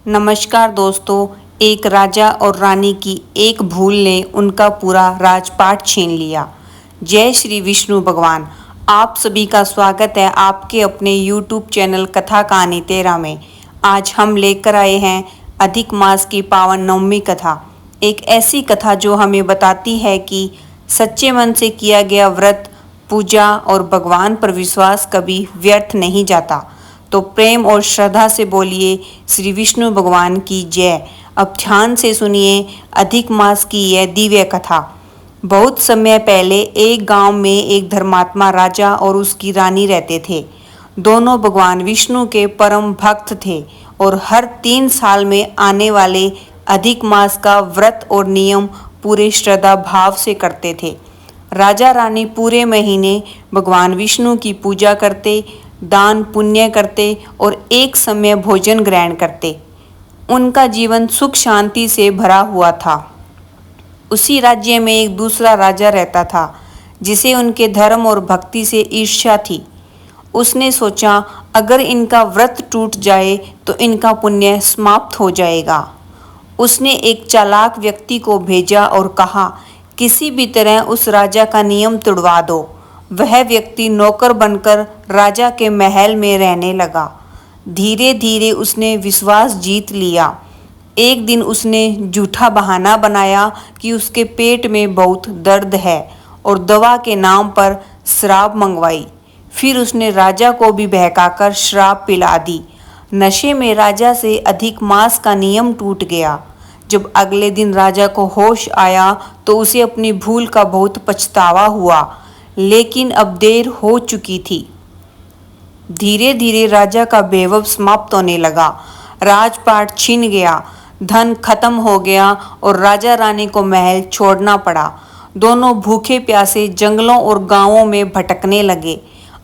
नमस्कार दोस्तों। एक राजा और रानी की एक भूल ने उनका पूरा राजपाट छीन लिया। जय श्री विष्णु भगवान। आप सभी का स्वागत है आपके अपने YouTube चैनल कथा कहानी 13 में। आज हम लेकर आए हैं अधिक मास की पावन नवमी कथा। एक ऐसी कथा जो हमें बताती है कि सच्चे मन से किया गया व्रत, पूजा और भगवान पर विश्वास कभी व्यर्थ नहीं जाता। तो प्रेम और श्रद्धा से बोलिए श्री विष्णु भगवान की जय। अब ध्यान से सुनिए अधिक मास की यह दिव्य कथा। बहुत समय पहले एक गांव में एक धर्मात्मा राजा और उसकी रानी रहते थे। दोनों भगवान विष्णु के परम भक्त थे और हर 3 साल में आने वाले अधिक मास का व्रत और नियम पूरे श्रद्धा भाव से करते थे। राजा रानी पूरे महीने भगवान विष्णु की पूजा करते, दान पुण्य करते और एक समय भोजन ग्रहण करते। उनका जीवन सुख शांति से भरा हुआ था। उसी राज्य में एक दूसरा राजा रहता था जिसे उनके धर्म और भक्ति से ईर्ष्या थी। उसने सोचा अगर इनका व्रत टूट जाए तो इनका पुण्य समाप्त हो जाएगा। उसने एक चालाक व्यक्ति को भेजा और कहा किसी भी तरह उस राजा का नियम तोड़वा दो। वह व्यक्ति नौकर बनकर राजा के महल में रहने लगा। धीरे धीरे उसने विश्वास जीत लिया। एक दिन उसने झूठा बहाना बनाया कि उसके पेट में बहुत दर्द है और दवा के नाम पर शराब मंगवाई। फिर उसने राजा को भी बहकाकर शराब पिला दी। नशे में राजा से अधिक मास का नियम टूट गया। जब अगले दिन राजा को होश आया तो उसे अपनी भूल का बहुत पछतावा हुआ, लेकिन अब देर हो चुकी थी। धीरे धीरे राजा का वैभव समाप्त होने लगा। राजपाट छीन गया, धन खत्म हो गया और राजा रानी को महल छोड़ना पड़ा। दोनों भूखे प्यासे जंगलों और गांवों में भटकने लगे।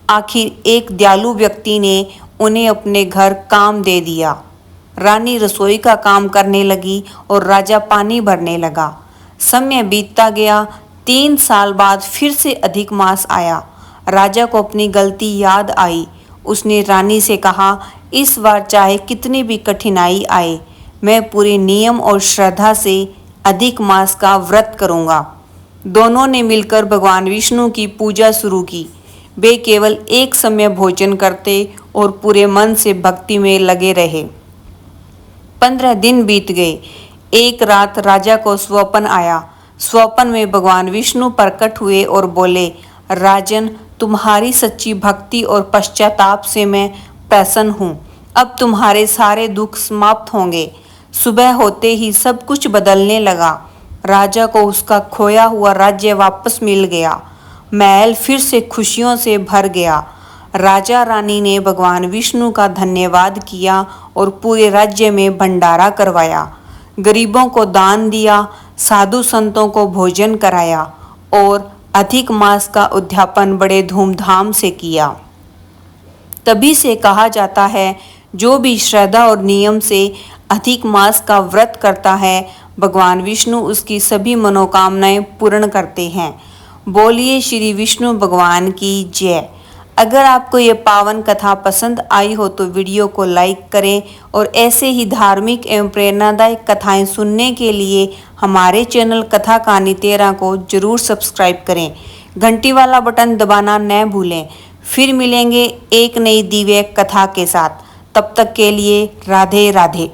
आखिर एक दयालु व्यक्ति ने उन्हें अपने घर काम दे दिया। रानी रसोई का काम करने लगी और राजा पानी भरने लगा। समय बीतता गया। 3 साल बाद फिर से अधिक मास आया। राजा को अपनी गलती याद आई। उसने रानी से कहा इस बार चाहे कितनी भी कठिनाई आए, मैं पूरे नियम और श्रद्धा से अधिक मास का व्रत करूंगा। दोनों ने मिलकर भगवान विष्णु की पूजा शुरू की। वे केवल एक समय भोजन करते और पूरे मन से भक्ति में लगे रहे। 15 दिन बीत गए। एक रात राजा को स्वप्न आया। स्वप्न में भगवान विष्णु प्रकट हुए और बोले, राजन, तुम्हारी सच्ची भक्ति और पश्चाताप से मैं प्रसन्न हूँ। अब तुम्हारे सारे दुख समाप्त होंगे। सुबह होते ही सब कुछ बदलने लगा। राजा को उसका खोया हुआ राज्य वापस मिल गया। महल फिर से खुशियों से भर गया। राजा रानी ने भगवान विष्णु का धन्यवाद किया और पूरे राज्य में भंडारा करवाया। गरीबों को दान दिया, साधु संतों को भोजन कराया और अधिक मास का उद्यापन बड़े धूमधाम से किया। तभी से कहा जाता है जो भी श्रद्धा और नियम से अधिक मास का व्रत करता है, भगवान विष्णु उसकी सभी मनोकामनाएं पूर्ण करते हैं। बोलिए श्री विष्णु भगवान की जय। अगर आपको ये पावन कथा पसंद आई हो तो वीडियो को लाइक करें और ऐसे ही धार्मिक एवं प्रेरणादायक कथाएं सुनने के लिए हमारे चैनल कथा कहानी 13 को जरूर सब्सक्राइब करें। घंटी वाला बटन दबाना न भूलें। फिर मिलेंगे एक नई दिव्य कथा के साथ। तब तक के लिए राधे राधे।